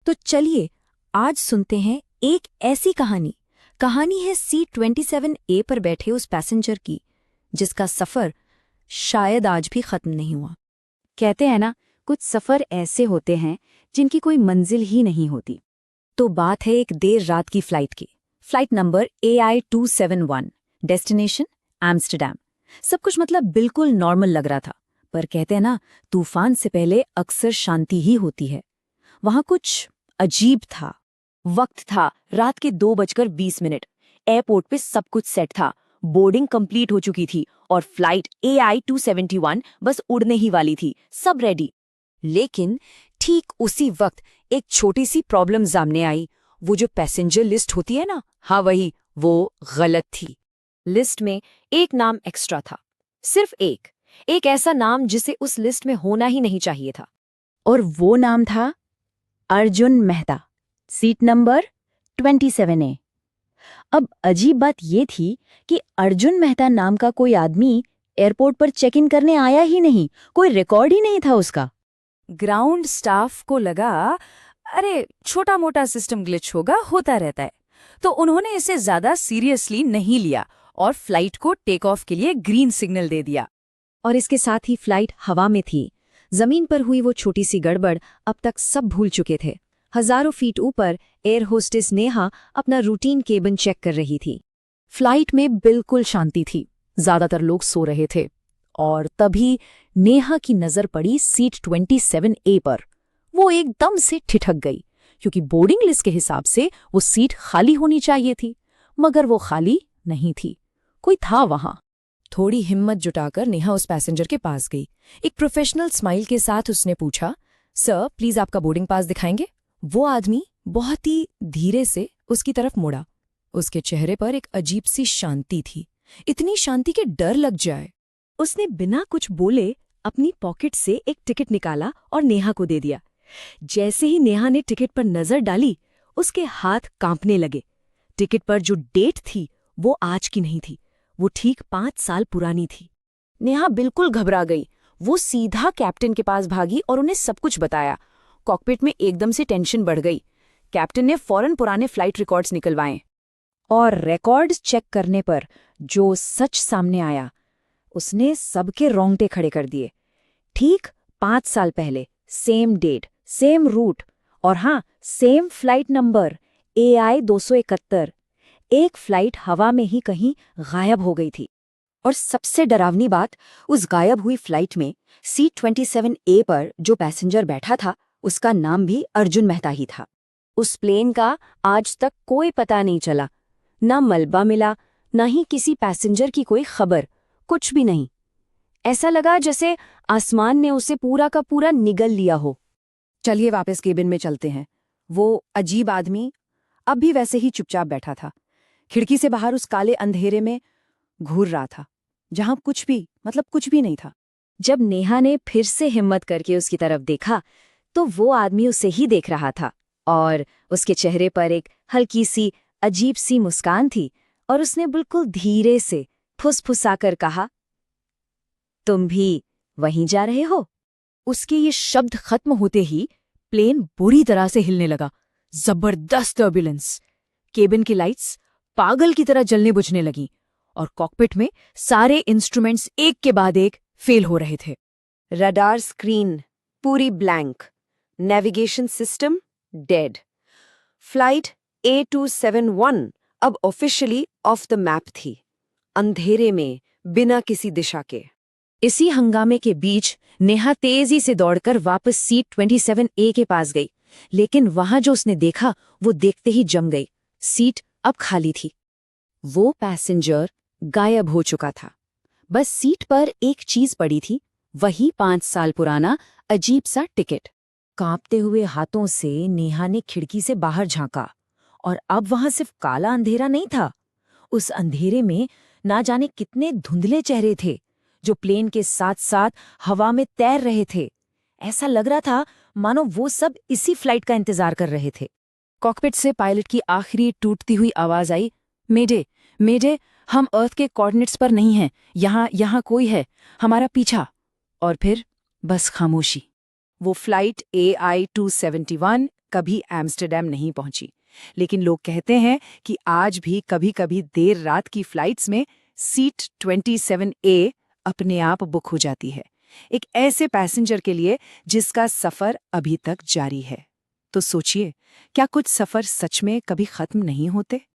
तो चलिए आज सुनते हैं एक ऐसी कहानी है C-27A पर बैठे उस पैसेंजर की जिसका सफ़र शायद आज भी ख़त्म नहीं हुआ। कहते हैं ना, कुछ सफ़र ऐसे होते हैं जिनकी कोई मंजिल ही नहीं होती। तो बात है एक देर रात की फ़्लाइट की। Flight number AI-271, destination Amsterdam. सब कुछ मतलब बिल्कुल नॉर्मल लग रहा था, पर कहते हैं ना, तूफान से पहले अक्सर शांति ही होती है। वहाँ कुछ अजीब था। वक्त था रात के 2:20। एयरपोर्ट पे सब कुछ सेट था, बोर्डिंग कंप्लीट हो चुकी थी और फ्लाइट AI-271 बस उड़ने ही वाली थी, सब रेडी। लेकिन ठीक उसी वक्त एक छोटी सी प्रॉब्लम सामने आई। वो जो पैसेंजर लिस्ट होती है ना, हाँ वही, वो गलत थी। लिस्ट में एक नाम एक्स्ट्रा था, सिर्फ एक ऐसा नाम जिसे उस लिस्ट में होना ही नहीं चाहिए था। और वो नाम था Arjun Mehta, seat number 27A। अब अजीब बात ये थी कि अर्जुन मेहता नाम का कोई आदमी एयरपोर्ट पर चेक इन करने आया ही नहीं, कोई रिकॉर्ड ही नहीं था उसका। ग्राउंड स्टाफ को लगा अरे छोटा मोटा सिस्टम ग्लिच होगा, होता रहता है, तो उन्होंने इसे ज्यादा सीरियसली नहीं लिया और फ्लाइट को टेक ऑफ के लिए ग्रीन सिग्नल दे दिया। और इसके साथ ही फ्लाइट हवा में थी। जमीन पर हुई वो छोटी सी गड़बड़ अब तक सब भूल चुके थे। हजारों फीट ऊपर एयर होस्टेस नेहा अपना रूटीन केबिन चेक कर रही थी। फ्लाइट में बिल्कुल शांति थी, ज्यादातर लोग सो रहे थे। और तभी नेहा की नजर पड़ी सीट 27A पर। वो एकदम से ठिठक गई, क्योंकि बोर्डिंग लिस्ट के हिसाब से वो सीट खाली होनी चाहिए थी, मगर वो खाली नहीं थी, कोई था वहां। थोड़ी हिम्मत जुटाकर नेहा उस पैसेंजर के पास गई। एक प्रोफेशनल स्माइल के साथ उसने पूछा, सर प्लीज आपका बोर्डिंग पास दिखाएंगे? वो आदमी बहुत ही धीरे से उसकी तरफ मुड़ा। उसके चेहरे पर एक अजीब सी शांति थी, इतनी शांति कि डर लग जाए। उसने बिना कुछ बोले अपनी पॉकेट से एक टिकट निकाला और नेहा को दे दिया। जैसे ही नेहा ने टिकट पर नजर डाली, उसके हाथ कांपने लगे। टिकट पर जो डेट थी वो आज की नहीं थी, वो ठीक 5 साल पुरानी थी। नेहा बिल्कुल घबरा गई। वो सीधा कैप्टन के पास भागी और उन्हें सब कुछ बताया। कॉकपिट में एकदम से टेंशन बढ़ गई। कैप्टन ने फौरन पुराने फ्लाइट रिकॉर्ड्स निकलवाए और रिकॉर्ड्स चेक करने पर जो सच सामने आया, उसने सबके रोंगटे खड़े कर दिए। ठीक 5 साल पहले सेम डेट, सेम रूट और हाँ, सेम फ्लाइट नंबर AI-271। एक फ्लाइट हवा में ही कहीं गायब हो गई थी। और सबसे डरावनी बात, उस गायब हुई फ्लाइट में C-27A पर जो पैसेंजर बैठा था, उसका नाम भी अर्जुन मेहता ही था। उस प्लेन का आज तक कोई पता नहीं चला, ना मलबा मिला, ना ही किसी पैसेंजर की कोई खबर, कुछ भी नहीं। ऐसा लगा जैसे आसमान ने उसे पूरा का पूरा निगल लिया हो। चलिए वापस केबिन में चलते हैं। वो अजीब आदमी अब भी वैसे ही चुपचाप बैठा था, खिड़की से बाहर उस काले अंधेरे में घूर रहा था, जहां कुछ भी नहीं था। जब नेहा ने फिर से हिम्मत करके उसकी तरफ देखा, तो वो आदमी उसे ही देख रहा था और उसके चेहरे पर एक हल्की सी अजीब सी मुस्कान थी। और उसने बिल्कुल धीरे से फुसफुसाकर कहा, तुम भी वहीं जा रहे हो? उसके ये शब्द खत्म होते ही प्लेन बुरी तरह से हिलने लगा। जबरदस्त टर्बुलेंस। केबिन की लाइट्स पागल की तरह जलने बुझने लगीं और कॉकपिट में सारे इंस्ट्रूमेंट्स एक के बाद एक फेल हो रहे थे। रडार स्क्रीन पूरी blank, navigation system dead. Flight A-271 अब ऑफिशियली ऑफ द मैप थी, अंधेरे में, बिना किसी दिशा के। इसी हंगामे के बीच नेहा तेजी से दौड़कर वापस सीट 27A के पास गई, लेकिन वहां जो उसने देखा वो देखते ही जम गई। सीट अब खाली थी। वो पैसेंजर गायब हो चुका था। बस सीट पर एक चीज पड़ी थी, वही 5 साल पुराना अजीब सा टिकट। कांपते हुए हाथों से नेहा ने खिड़की से बाहर झांका और अब वहां सिर्फ काला अंधेरा नहीं था। उस अंधेरे में ना जाने कितने धुंधले चेहरे थे जो प्लेन के साथ साथ हवा में तैर रहे थे। ऐसा लग रहा था मानो वो सब इसी फ्लाइट का इंतजार कर रहे थे। कॉकपिट से पायलट की आखिरी टूटती हुई आवाज आई, मेडे मेडे, हम अर्थ के कोऑर्डिनेट्स पर नहीं हैं, यहाँ कोई है, हमारा पीछा। और फिर बस खामोशी। वो फ्लाइट AI-271 कभी एम्स्टर्डम नहीं पहुंची, लेकिन लोग कहते हैं कि आज भी कभी-कभी देर रात की फ्लाइट्स में सीट 27A अपने आप बुक हो जाती है, एक ऐसे पैसेंजर के लिए जिसका सफर अभी तक जारी है। तो सोचिए, क्या कुछ सफर सच में कभी खत्म नहीं होते?